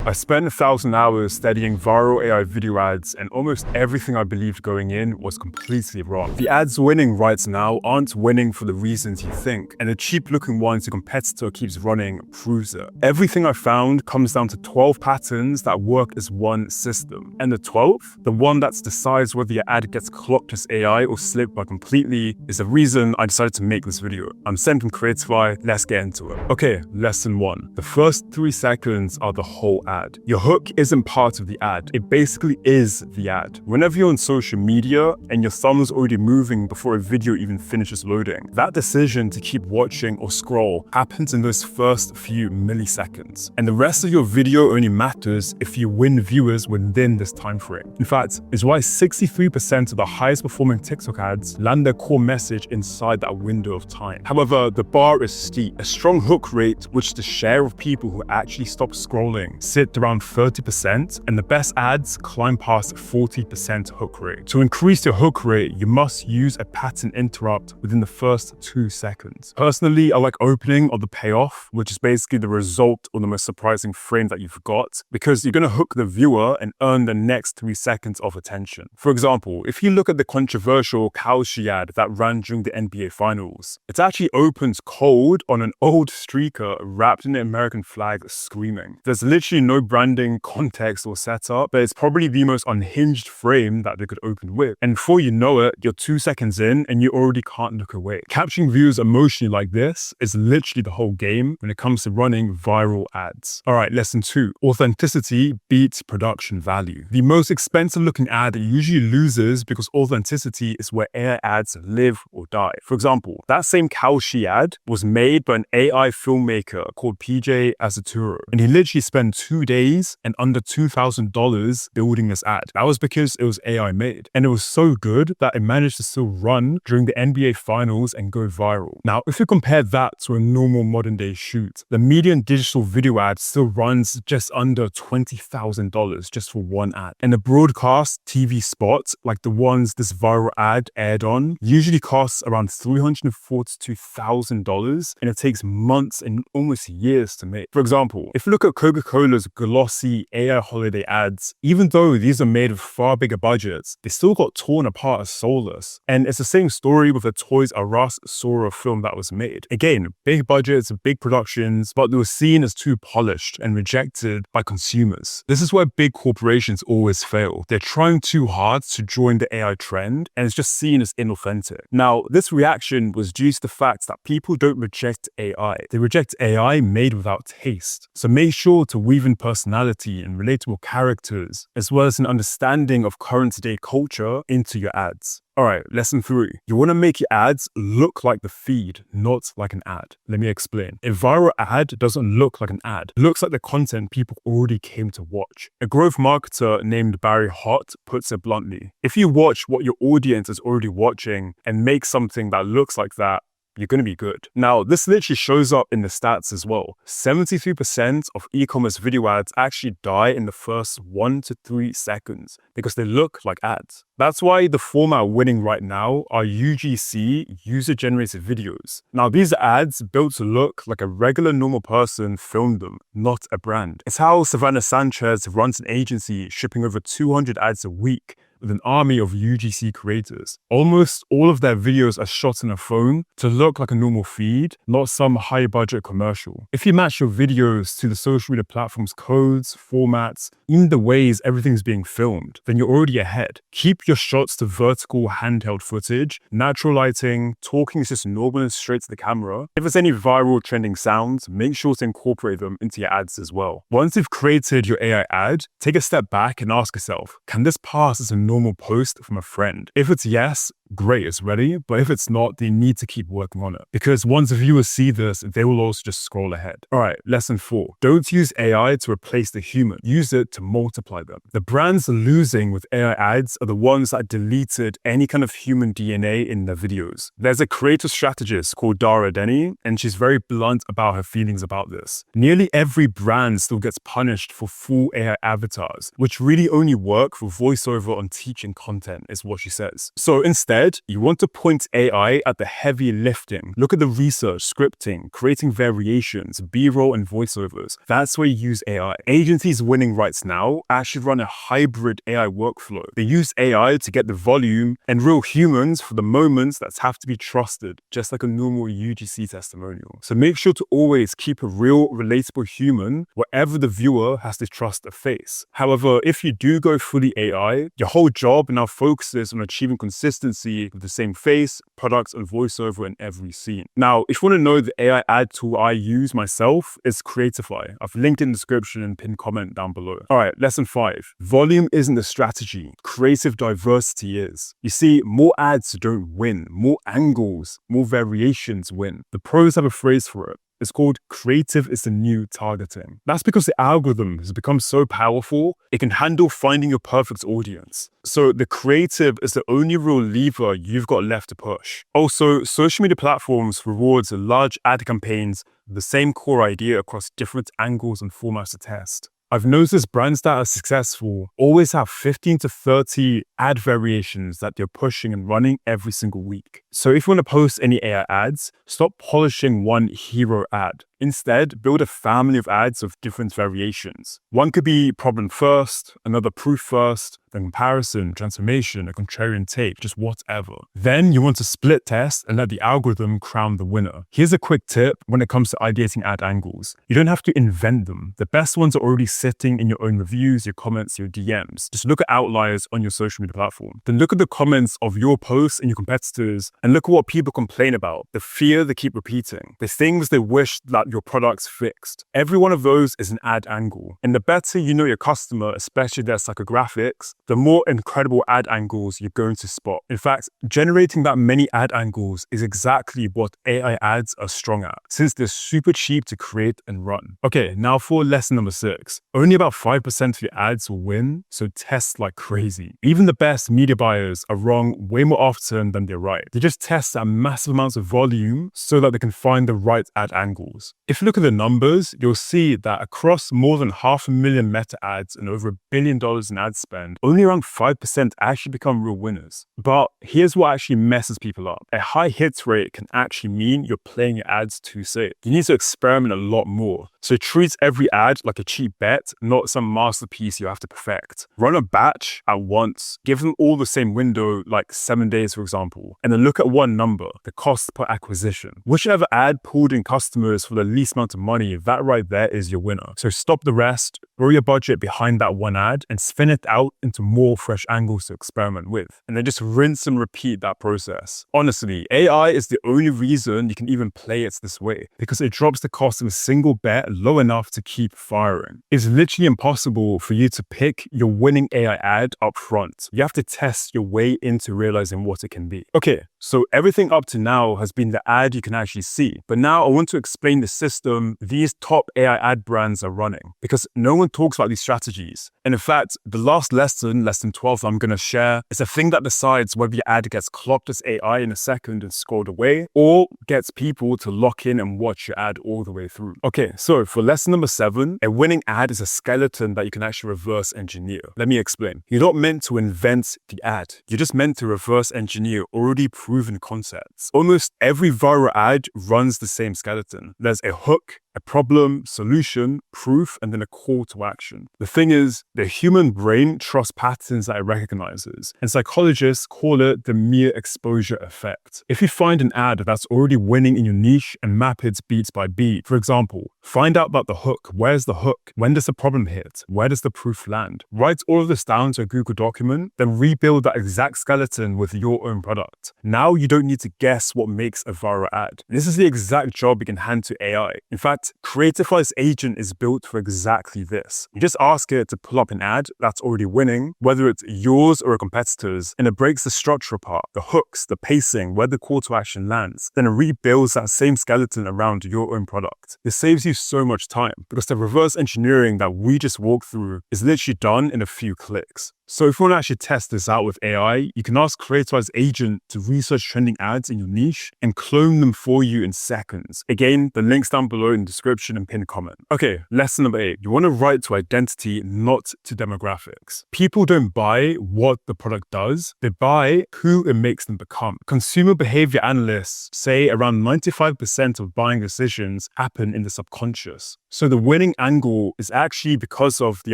I spent 1,000 hours studying viral AI video ads, and almost everything I believed going in was completely wrong. The ads winning right now aren't winning for the reasons you think, and the cheap-looking ones your competitor keeps running proves it. Everything I found comes down to 12 patterns that work as one system. And the 12th, the one that decides whether your ad gets clocked as AI or slipped by completely, is the reason I decided to make this video. I'm Sen from Creatify, let's get into it. Okay, lesson 1. The first 3 seconds are the whole ad. Your hook isn't part of the ad, it basically is the ad. Whenever you're on social media and your thumb's already moving before a video even finishes loading, that decision to keep watching or scroll happens in those first few milliseconds. And the rest of your video only matters if you win viewers within this time frame. In fact, it's why 63% of the highest performing TikTok ads land their core message inside that window of time. However, the bar is steep. A strong hook rate, which the share of people who actually stop scrolling sit around 30%, and the best ads climb past 40% hook rate. To increase your hook rate, you must use a pattern interrupt within the first 2 seconds. Personally, I like opening or the payoff, which is basically the result or the most surprising frame that you've got, because you're going to hook the viewer and earn the next 3 seconds of attention. For example, if you look at the controversial Kalshi ad that ran during the NBA Finals, it actually opens cold on an old streaker wrapped in the American flag screaming. There's literally no branding, context, or setup, but it's probably the most unhinged frame that they could open with. And before you know it, you're 2 seconds in and you already can't look away. Capturing viewers emotionally like this is literally the whole game when it comes to running viral ads. Alright, lesson 2. Authenticity beats production value. The most expensive looking ad usually loses because authenticity is where AI ads live or die. For example, that same Kalshi ad was made by an AI filmmaker called PJ Azaturo, and he literally spent 2 days and under $2,000 building this ad. That was because it was AI made, and it was so good that it managed to still run during the NBA Finals and go viral. Now, if you compare that to a normal modern day shoot, the median digital video ad still runs just under $20,000 just for one ad. And a broadcast TV spot, like the ones this viral ad aired on, usually costs around $342,000, and it takes months and almost years to make. For example, if you look at Coca-Cola's glossy AI holiday ads, even though these are made with far bigger budgets, they still got torn apart as soulless. And it's the same story with the Toys R Us Sora film that was made. Again, big budgets, big productions, but they were seen as too polished and rejected by consumers. This is where big corporations always fail. They're trying too hard to join the AI trend, and it's just seen as inauthentic. Now, this reaction was due to the fact that people don't reject AI. They reject AI made without taste. So make sure to weave in personality and relatable characters, as well as an understanding of current day culture into your ads. Alright, lesson 3. You want to make your ads look like the feed, not like an ad. Let me explain. A viral ad doesn't look like an ad. It looks like the content people already came to watch. A growth marketer named Barry Hott puts it bluntly. If you watch what your audience is already watching and make something that looks like that, you're going to be good. Now, this literally shows up in the stats as well. 73% of e-commerce video ads actually die in the first 1 to 3 seconds because they look like ads. That's why the format winning right now are UGC, user-generated videos. Now, these are ads built to look like a regular normal person filmed them, not a brand. It's how Savannah Sanchez runs an agency shipping over 200 ads a week with an army of UGC creators. Almost all of their videos are shot on a phone to look like a normal feed, not some high-budget commercial. If you match your videos to the social media platform's codes, formats, even the ways everything's being filmed, then you're already ahead. Keep your shots to vertical handheld footage, natural lighting, talking is just normal and straight to the camera. If there's any viral trending sounds, make sure to incorporate them into your ads as well. Once you've created your AI ad, take a step back and ask yourself, can this pass as a normal post from a friend? If it's yes, great, it's ready. But if it's not, then you need to keep working on it. Because once the viewers see this, they will also just scroll ahead. Alright, lesson 4. Don't use AI to replace the human. Use it to multiply them. The brands losing with AI ads are the ones that deleted any kind of human DNA in their videos. There's a creative strategist called Dara Denny, and she's very blunt about her feelings about this. Nearly every brand still gets punished for full AI avatars, which really only work for voiceover on teaching content, is what she says. So instead, Instead, you want to point AI at the heavy lifting. Look at the research, scripting, creating variations, B-roll and voiceovers. That's where you use AI. Agencies winning right now actually run a hybrid AI workflow. They use AI to get the volume and real humans for the moments that have to be trusted, just like a normal UGC testimonial. So make sure to always keep a real, relatable human wherever the viewer has to trust a face. However, if you do go fully AI, your whole job now focuses on achieving consistency with the same face, products, and voiceover in every scene. Now, if you want to know the AI ad tool I use myself, it's Creatify. I've linked in the description and pinned comment down below. All right, lesson 5. Volume isn't the strategy. Creative diversity is. You see, more ads don't win. More angles, more variations win. The pros have a phrase for it. It's called creative is the new targeting. That's because the algorithm has become so powerful, it can handle finding your perfect audience. So the creative is the only real lever you've got left to push. Also, social media platforms rewards large ad campaigns with the same core idea across different angles and formats to test. I've noticed brands that are successful always have 15 to 30 ad variations that they're pushing and running every single week. So if you want to post any AI ads, stop polishing one hero ad. Instead, build a family of ads with different variations. One could be problem first, another proof first, then comparison, transformation, a contrarian take, just whatever. Then you want to split test and let the algorithm crown the winner. Here's a quick tip when it comes to ideating ad angles. You don't have to invent them. The best ones are already sitting in your own reviews, your comments, your DMs. Just look at outliers on your social media platform. Then look at the comments of your posts and your competitors and look at what people complain about, the fear they keep repeating, the things they wish that your products fixed. Every one of those is an ad angle. And the better you know your customer, especially their psychographics, the more incredible ad angles you're going to spot. In fact, generating that many ad angles is exactly what AI ads are strong at, since they're super cheap to create and run. Okay, now for lesson number 6. Only about 5% of your ads will win, so test like crazy. Even the best media buyers are wrong way more often than they're right. They just test at massive amounts of volume so that they can find the right ad angles. If you look at the numbers, you'll see that across more than 500,000 meta ads and over $1 billion in ad spend, only around 5% actually become real winners. But here's what actually messes people up. A high hit rate can actually mean you're playing your ads too safe. You need to experiment a lot more. So treat every ad like a cheap bet, not some masterpiece you have to perfect. Run a batch at once, give them all the same window, like 7 days for example, and then look at one number, the cost per acquisition. Whichever ad pulled in customers for the least amount of money, that right there is your winner. So stop the rest, throw your budget behind that one ad and spin it out into more fresh angles to experiment with. And then just rinse and repeat that process. Honestly, AI is the only reason you can even play it this way, because it drops the cost of a single bet low enough to keep firing. It's literally impossible for you to pick your winning AI ad up front. You have to test your way into realizing what it can be. Okay, so everything up to now has been the ad you can actually see. But now I want to explain the system these top AI ad brands are running, because no one talks about these strategies. And in fact, the last lesson 12 I'm going to share, is a thing that decides whether your ad gets clocked as AI in a second and scrolled away, or gets people to lock in and watch your ad all the way through. Okay, so for lesson number 7, a winning ad is a skeleton that you can actually reverse engineer. Let me explain. You're not meant to invent the ad. You're just meant to reverse engineer already proven concepts. Almost every viral ad runs the same skeleton. There's a hook, a problem, solution, proof, and then a call to action. The thing is, the human brain trusts patterns that it recognizes, and psychologists call it the mere exposure effect. If you find an ad that's already winning in your niche and map it beat by beat, for example, find out about the hook. Where's the hook? When does the problem hit? Where does the proof land? Write all of this down to a Google document, then rebuild that exact skeleton with your own product. Now you don't need to guess what makes a viral ad. This is the exact job you can hand to AI. In fact, Creatify's agent is built for exactly this. You just ask it to pull up an ad that's already winning, whether it's yours or a competitor's, and it breaks the structure apart, the hooks, the pacing, where the call to action lands, then it rebuilds that same skeleton around your own product. This saves you so much time, because the reverse engineering that we just walked through is literally done in a few clicks. So if you want to actually test this out with AI, you can ask Creatify's agent to research trending ads in your niche and clone them for you in seconds. Again, the link's down below in the description and pinned comment. Okay, lesson number 8. You want to write to identity, not to demographics. People don't buy what the product does, they buy who it makes them become. Consumer behavior analysts say around 95% of buying decisions happen in the subconscious. So the winning angle is actually because of the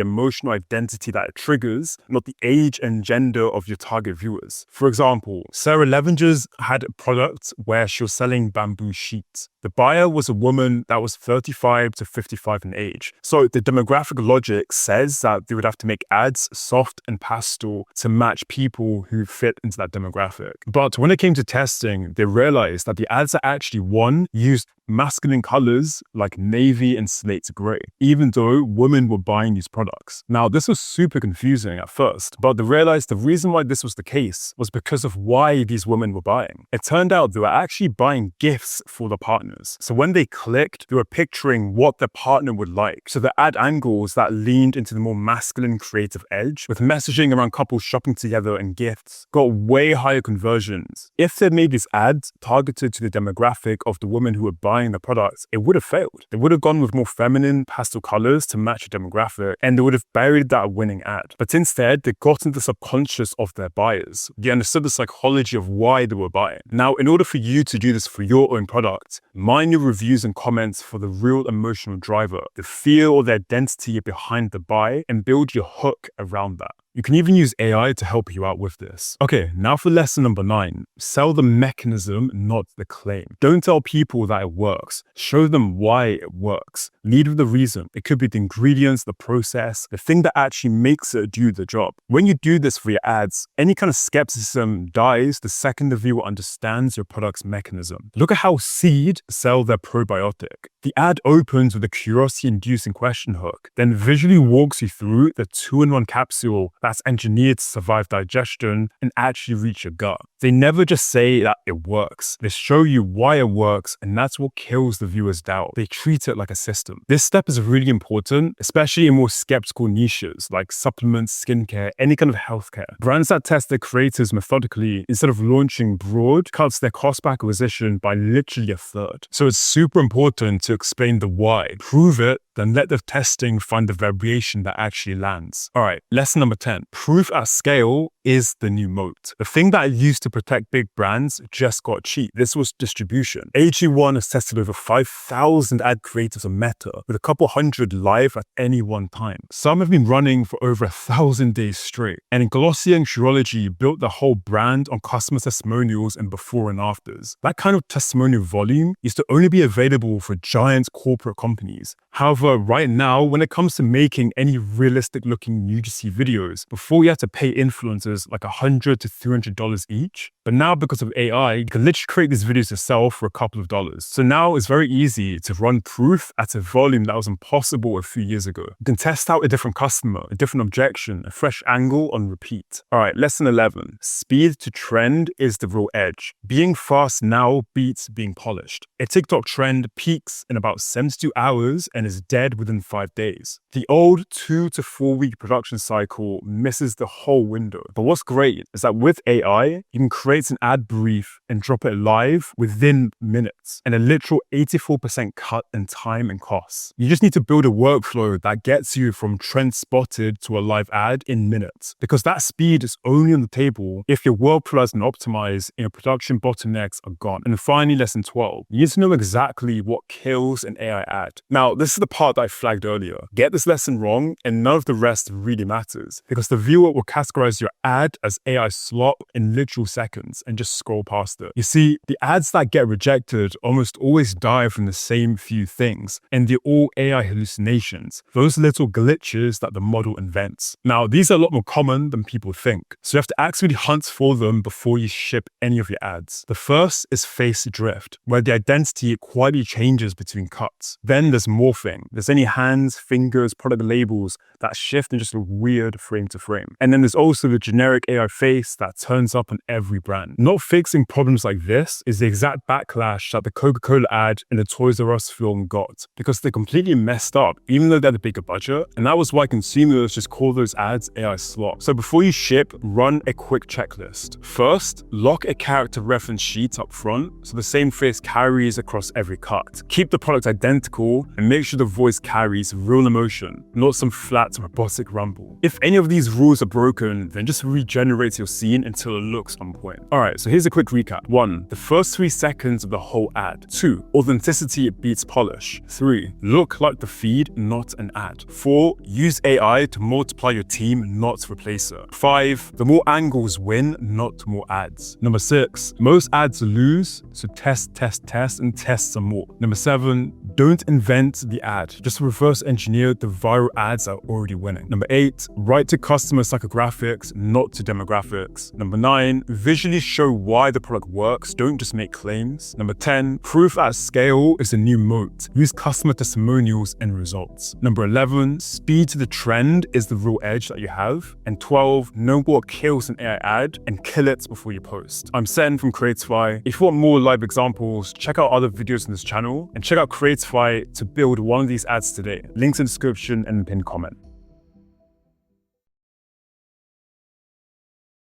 emotional identity that it triggers, not the age and gender of your target viewers. For example, Sarah Levenger's had a product where she was selling bamboo sheets. The buyer was a woman that was 35 to 55 in age. So the demographic logic says that they would have to make ads soft and pastel to match people who fit into that demographic. But when it came to testing, they realized that the ads that actually won used masculine colors like navy and slate gray, even though women were buying these products. Now, this was super confusing at first, but they realized the reason why this was the case was because of why these women were buying. It turned out they were actually buying gifts for the partners. So when they clicked, they were picturing what their partner would like. So the ad angles that leaned into the more masculine creative edge, with messaging around couples shopping together and gifts, got way higher conversions. If they made these ads targeted to the demographic of the women who were buying the products, it would have failed. They would have gone with more feminine pastel colors to match a demographic, and they would have buried that winning ad. But instead, they got into the subconscious of their buyers. They understood the psychology of why they were buying. Now, in order for you to do this for your own product, mine your reviews and comments for the real emotional driver, the feel or the identity behind the buy, and build your hook around that. You can even use AI to help you out with this. Okay, now for lesson number 9. Sell the mechanism, not the claim. Don't tell people that it works. Show them why it works. Lead with the reason. It could be the ingredients, the process, the thing that actually makes it do the job. When you do this for your ads, any kind of skepticism dies the second the viewer understands your product's mechanism. Look at how Seed sell their probiotic. The ad opens with a curiosity-inducing question hook, then visually walks you through the 2-in-1 capsule that's engineered to survive digestion and actually reach your gut. They never just say that it works. They show you why it works, and that's what kills the viewer's doubt. They treat it like a system. This step is really important, especially in more skeptical niches like supplements, skincare, any kind of healthcare. Brands that test their creators methodically instead of launching broad cuts their cost per acquisition by literally a third. So it's super important to explain the why, prove it, then let the testing find the variation that actually lands. All right, lesson number 10. Proof at scale is the new moat. The thing that I used to protect big brands just got cheap. This was distribution. AG1 has tested over 5,000 ad creatives on Meta, with a couple hundred live at any one time. Some have been running for over 1,000 days straight. And Glossier and Curology built the whole brand on customer testimonials and before and afters. That kind of testimonial volume used to only be available for giant corporate companies. However, right now, when it comes to making any realistic looking UGC videos, before you had to pay influencers like $100 to $300 each, but now because of AI, you can literally create these videos yourself for a couple of dollars. So now it's very easy to run proof at a volume that was impossible a few years ago. You can test out a different customer, a different objection, a fresh angle on repeat. All right, lesson 11. Speed to trend is the real edge. Being fast now beats being polished. A TikTok trend peaks in about 72 hours and is dead within 5 days. The old 2 to 4 week production cycle misses the whole window. But what's great is that with AI, you can create an ad brief and drop it live within minutes, and a literal 84% cut in time and costs. You just need to build a workflow that gets you from trend spotted to a live ad in minutes, because that speed is only on the table if your workflow has been optimized and your production bottlenecks are gone. And finally, lesson 12. You need to know exactly what kills an AI ad. Now, this is the part that I flagged earlier. Get this lesson wrong and none of the rest really matters, because the viewer will categorize your ad as AI slop in literal seconds and just scroll past it. You see, the ads that get rejected almost always die from the same few things, and they're all AI hallucinations, those little glitches that the model invents. Now, these are a lot more common than people think, so you have to actively hunt for them before you ship any of your ads. The first is face drift, where the identity quietly changes between cuts. Then there's morphing, nothing. There's any hands, fingers, product labels that shift and just look weird frame to frame. And then there's also the generic AI face that turns up on every brand. Not fixing problems like this is the exact backlash that the Coca-Cola ad in the Toys R Us film got, because they completely messed up, even though they had a bigger budget. And that was why consumers just call those ads AI slop. So before you ship, run a quick checklist. First, lock a character reference sheet up front so the same face carries across every cut. Keep the product identical and make sure the voice carries real emotion, not some flat robotic rumble. If any of these rules are broken, then just regenerate your scene until it looks on point. Alright, so here's a quick recap. 1. The first 3 seconds of the whole ad. 2. Authenticity beats polish. 3. Look like the feed, not an ad. 4. Use AI to multiply your team, not replace it. 5. The more angles win, not more ads. Number 6. Most ads lose, so test, and test some more. Number 7. Don't invent the ad. Just reverse engineer the viral ads that are already winning. Number 8. Write to customer psychographics, not to demographics. Number 9. Visually show why the product works, don't just make claims. Number 10. Proof at scale is a new moat. Use customer testimonials and results. Number 11. Speed to the trend is the real edge that you have. And 12. Know what kills an AI ad and kill it before you post. I'm Sen from Creatify. If you want more live examples, check out other videos on this channel and check out Creatify to build one of these ads today. Links in the description and the pinned comment.